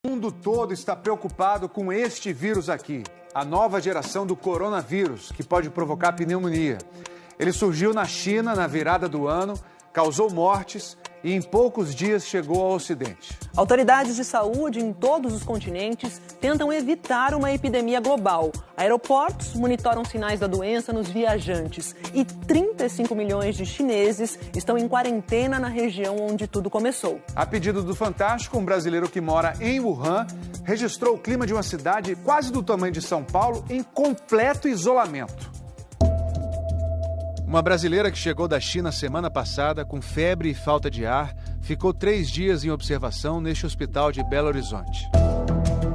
O mundo todo está preocupado com este vírus aqui, a nova geração do coronavírus, que pode provocar pneumonia. Ele surgiu na China na virada do ano, causou mortes e em poucos dias chegou ao Ocidente. Autoridades de saúde em todos os continentes tentam evitar uma epidemia global. Aeroportos monitoram sinais da doença nos viajantes e 35 milhões de chineses estão em quarentena na região onde tudo começou. A pedido do Fantástico, um brasileiro que mora em Wuhan registrou o clima de uma cidade quase do tamanho de São Paulo em completo isolamento. Uma brasileira que chegou da China semana passada com febre e falta de ar ficou 3 dias em observação neste hospital de Belo Horizonte.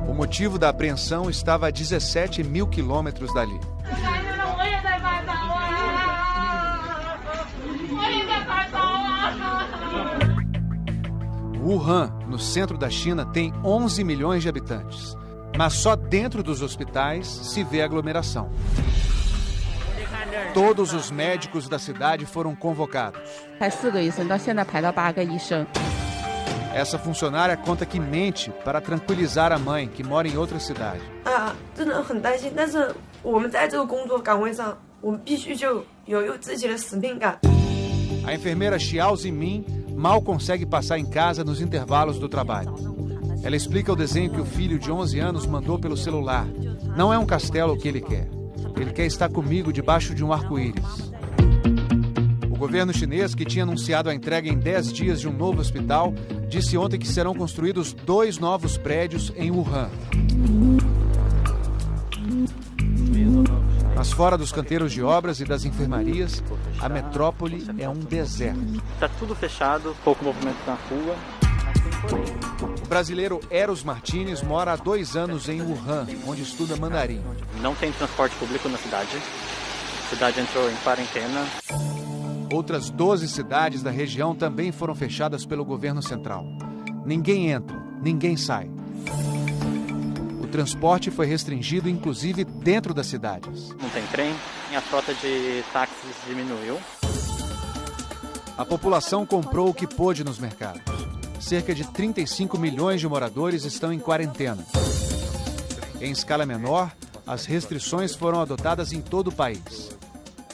O motivo da apreensão estava a 17 mil quilômetros dali. Wuhan, no centro da China, tem 11 milhões de habitantes, mas só dentro dos hospitais se vê aglomeração. Todos os médicos da cidade foram convocados. Essa funcionária conta que mente para tranquilizar a mãe, que mora em outra cidade. A enfermeira Xiao Zimin mal consegue passar em casa nos intervalos do trabalho. Ela explica o desenho que o filho de 11 anos mandou pelo celular. Não é um castelo que ele quer. Ele quer estar comigo debaixo de um arco-íris. O governo chinês, que tinha anunciado a entrega em 10 dias de um novo hospital, disse ontem que serão construídos 2 novos prédios em Wuhan. Mas fora dos canteiros de obras e das enfermarias, a metrópole é um deserto. Está tudo fechado, pouco movimento na rua. O brasileiro Eros Martins mora há 2 anos em Wuhan, onde estuda mandarim. Não tem transporte público na cidade. A cidade entrou em quarentena. Outras 12 cidades da região também foram fechadas pelo governo central. Ninguém entra, ninguém sai. O transporte foi restringido, inclusive dentro das cidades. Não tem trem e a frota de táxis diminuiu. A população comprou o que pôde nos mercados. Cerca de 35 milhões de moradores estão em quarentena. Em escala menor, as restrições foram adotadas em todo o país.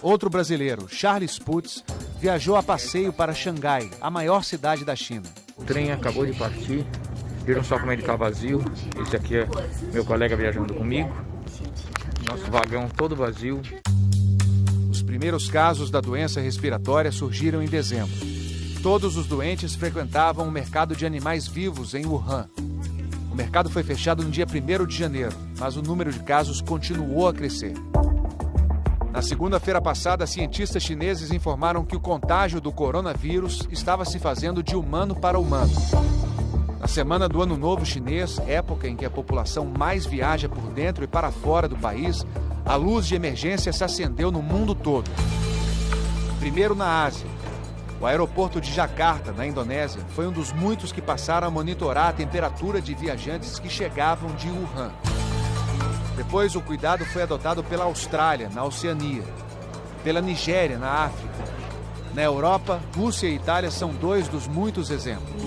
Outro brasileiro, Charles Putz, viajou a passeio para Xangai, a maior cidade da China. O trem acabou de partir, viram só como ele está vazio. Esse aqui é meu colega viajando comigo. Nosso vagão todo vazio. Os primeiros casos da doença respiratória surgiram em dezembro. Todos os doentes frequentavam o mercado de animais vivos em Wuhan. O mercado foi fechado no dia 1º de janeiro, mas o número de casos continuou a crescer. Na segunda-feira passada, cientistas chineses informaram que o contágio do coronavírus estava se fazendo de humano para humano. Na semana do Ano Novo Chinês, época em que a população mais viaja por dentro e para fora do país, a luz de emergência se acendeu no mundo todo. Primeiro na Ásia. O aeroporto de Jakarta, na Indonésia, foi um dos muitos que passaram a monitorar a temperatura de viajantes que chegavam de Wuhan. Depois, o cuidado foi adotado pela Austrália, na Oceania, pela Nigéria, na África. Na Europa, Rússia e Itália são 2 dos muitos exemplos.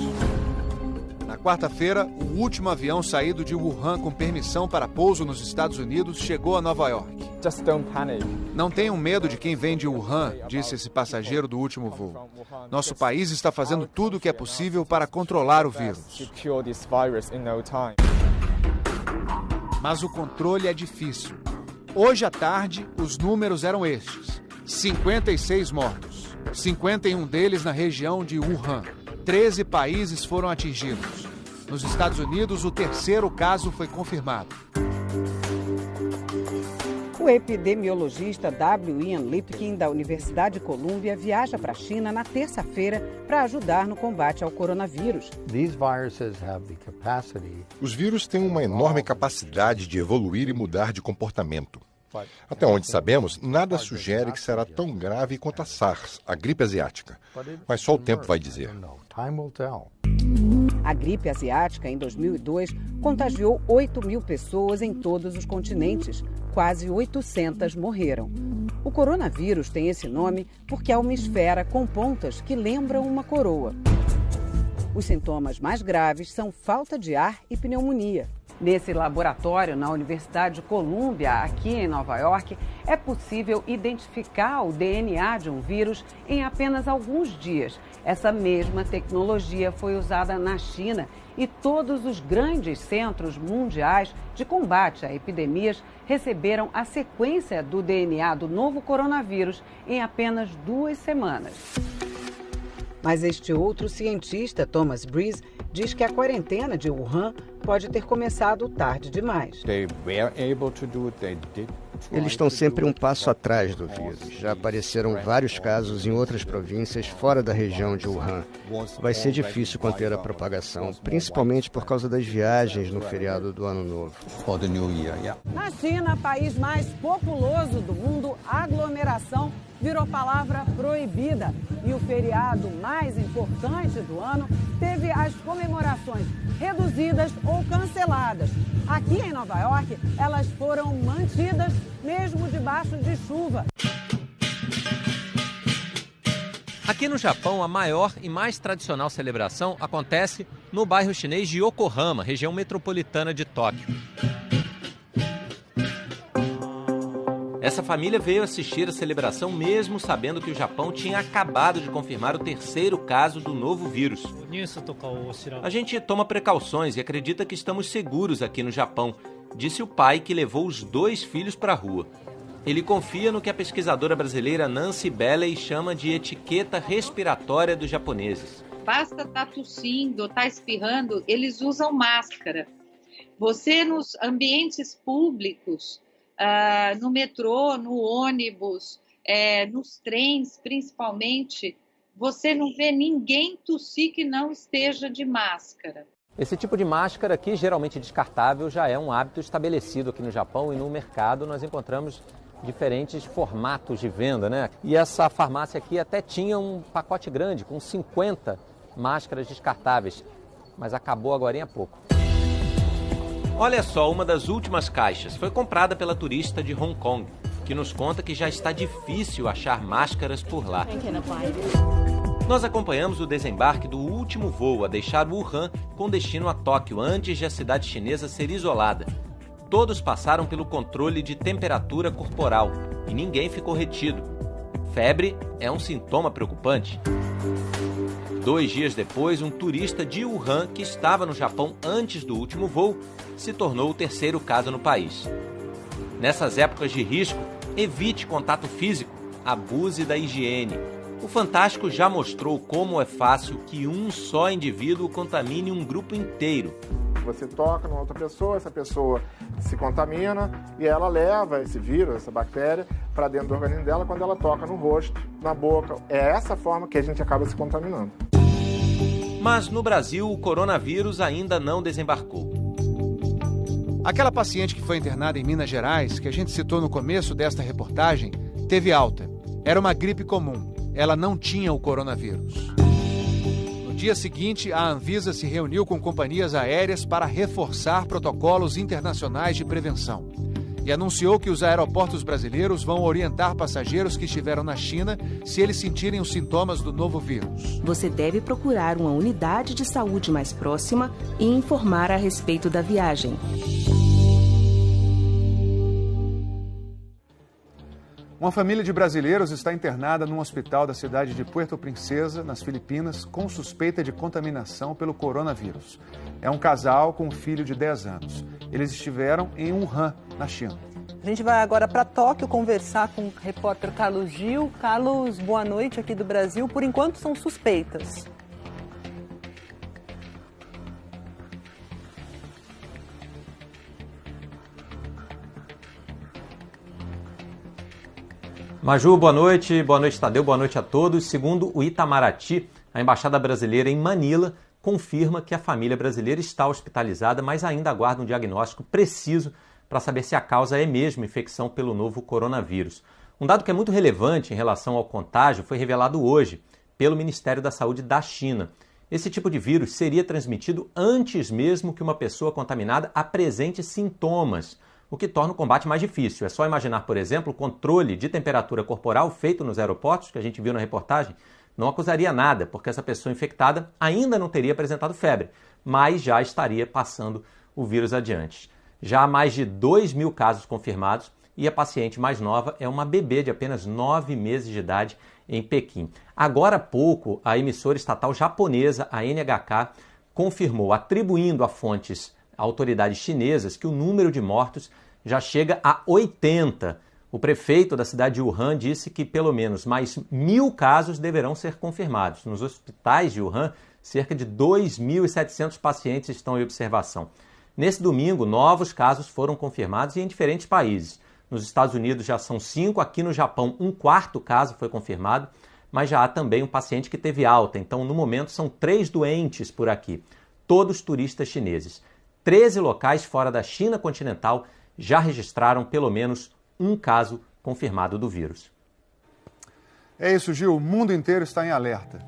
Na quarta-feira, o último avião saído de Wuhan com permissão para pouso nos Estados Unidos chegou a Nova York. Just don't panic. Não tenham medo de quem vem de Wuhan, disse esse passageiro do último voo. Nosso país está fazendo tudo o que é possível para controlar o vírus. Mas o controle é difícil. Hoje à tarde, os números eram estes: 56 mortos, 51 deles na região de Wuhan. 13 países foram atingidos. Nos Estados Unidos, o 3º caso foi confirmado. O epidemiologista W. Ian Lipkin, da Universidade de Colômbia, viaja para a China na terça-feira para ajudar no combate ao coronavírus. Os vírus têm uma enorme capacidade de evoluir e mudar de comportamento. Até onde sabemos, nada sugere que será tão grave quanto a SARS, a gripe asiática. Mas só o tempo vai dizer. A gripe asiática, em 2002, contagiou 8 mil pessoas em todos os continentes. Quase 800 morreram. O coronavírus tem esse nome porque é uma esfera com pontas que lembram uma coroa. Os sintomas mais graves são falta de ar e pneumonia. Nesse laboratório, na Universidade de Colômbia, aqui em Nova York, é possível identificar o DNA de um vírus em apenas alguns dias. Essa mesma tecnologia foi usada na China e todos os grandes centros mundiais de combate a epidemias receberam a sequência do DNA do novo coronavírus em apenas 2 semanas. Mas este outro cientista, Thomas Breeze, diz que a quarentena de Wuhan pode ter começado tarde demais. Eles estão sempre um passo atrás do vírus. Já apareceram vários casos em outras províncias fora da região de Wuhan. Vai ser difícil conter a propagação, principalmente por causa das viagens no feriado do Ano Novo. Na China, país mais populoso do mundo, aglomeração virou palavra proibida. E o feriado mais importante do ano teve as comemorações reduzidas ou canceladas. Aqui em Nova York, elas foram mantidas mesmo debaixo de chuva. Aqui no Japão, a maior e mais tradicional celebração acontece no bairro chinês de Yokohama, região metropolitana de Tóquio. Essa família veio assistir a celebração mesmo sabendo que o Japão tinha acabado de confirmar o 3º caso do novo vírus. A gente toma precauções e acredita que estamos seguros aqui no Japão, disse o pai que levou os 2 filhos para a rua. Ele confia no que a pesquisadora brasileira Nancy Belley chama de etiqueta respiratória dos japoneses. Basta estar tossindo, estar espirrando, eles usam máscara. Você nos ambientes públicos, no metrô, no ônibus, nos trens principalmente, você não vê ninguém tossir que não esteja de máscara. Esse tipo de máscara aqui, geralmente descartável, já é um hábito estabelecido aqui no Japão e no mercado nós encontramos diferentes formatos de venda, né? E essa farmácia aqui até tinha um pacote grande com 50 máscaras descartáveis, mas acabou agora há pouco. Olha só, uma das últimas caixas foi comprada pela turista de Hong Kong, que nos conta que já está difícil achar máscaras por lá. Nós acompanhamos o desembarque do último voo a deixar Wuhan com destino a Tóquio antes de a cidade chinesa ser isolada. Todos passaram pelo controle de temperatura corporal e ninguém ficou retido. Febre é um sintoma preocupante. 2 dias depois, um turista de Wuhan, que estava no Japão antes do último voo, se tornou o 3º caso no país. Nessas épocas de risco, evite contato físico, abuse da higiene. O Fantástico já mostrou como é fácil que um só indivíduo contamine um grupo inteiro. Você toca numa outra pessoa, essa pessoa se contamina e ela leva esse vírus, essa bactéria, para dentro do organismo dela quando ela toca no rosto, na boca. É essa forma que a gente acaba se contaminando. Mas no Brasil, o coronavírus ainda não desembarcou. Aquela paciente que foi internada em Minas Gerais, que a gente citou no começo desta reportagem, teve alta. Era uma gripe comum. Ela não tinha o coronavírus. No dia seguinte, a Anvisa se reuniu com companhias aéreas para reforçar protocolos internacionais de prevenção e anunciou que os aeroportos brasileiros vão orientar passageiros que estiveram na China se eles sentirem os sintomas do novo vírus. Você deve procurar uma unidade de saúde mais próxima e informar a respeito da viagem. Uma família de brasileiros está internada num hospital da cidade de Puerto Princesa, nas Filipinas, com suspeita de contaminação pelo coronavírus. É um casal com um filho de 10 anos. Eles estiveram em Wuhan, na China. A gente vai agora para Tóquio conversar com o repórter Carlos Gil. Carlos, boa noite aqui do Brasil. Por enquanto são suspeitas. Maju, boa noite Tadeu, boa noite a todos. Segundo o Itamaraty, a Embaixada Brasileira em Manila confirma que a família brasileira está hospitalizada, mas ainda aguarda um diagnóstico preciso para saber se a causa é mesmo infecção pelo novo coronavírus. Um dado que é muito relevante em relação ao contágio foi revelado hoje pelo Ministério da Saúde da China. Esse tipo de vírus seria transmitido antes mesmo que uma pessoa contaminada apresente sintomas, o que torna o combate mais difícil. É só imaginar, por exemplo, o controle de temperatura corporal feito nos aeroportos, que a gente viu na reportagem, não acusaria nada, porque essa pessoa infectada ainda não teria apresentado febre, mas já estaria passando o vírus adiante. Já há mais de 2.000 casos confirmados e a paciente mais nova é uma bebê de apenas 9 meses de idade em Pequim. Agora há pouco, a emissora estatal japonesa, a NHK, confirmou, atribuindo a fontes autoridades chinesas, que o número de mortos já chega a 80. O prefeito da cidade de Wuhan disse que pelo menos mais 1.000 casos deverão ser confirmados. Nos hospitais de Wuhan, cerca de 2.700 pacientes estão em observação. Nesse domingo, novos casos foram confirmados em diferentes países. Nos Estados Unidos já são 5, aqui no Japão um quarto caso foi confirmado, mas já há também um paciente que teve alta. Então, no momento, são 3 doentes por aqui, todos turistas chineses. 13 locais fora da China continental já registraram pelo menos um caso confirmado do vírus. É isso, Gil. O mundo inteiro está em alerta.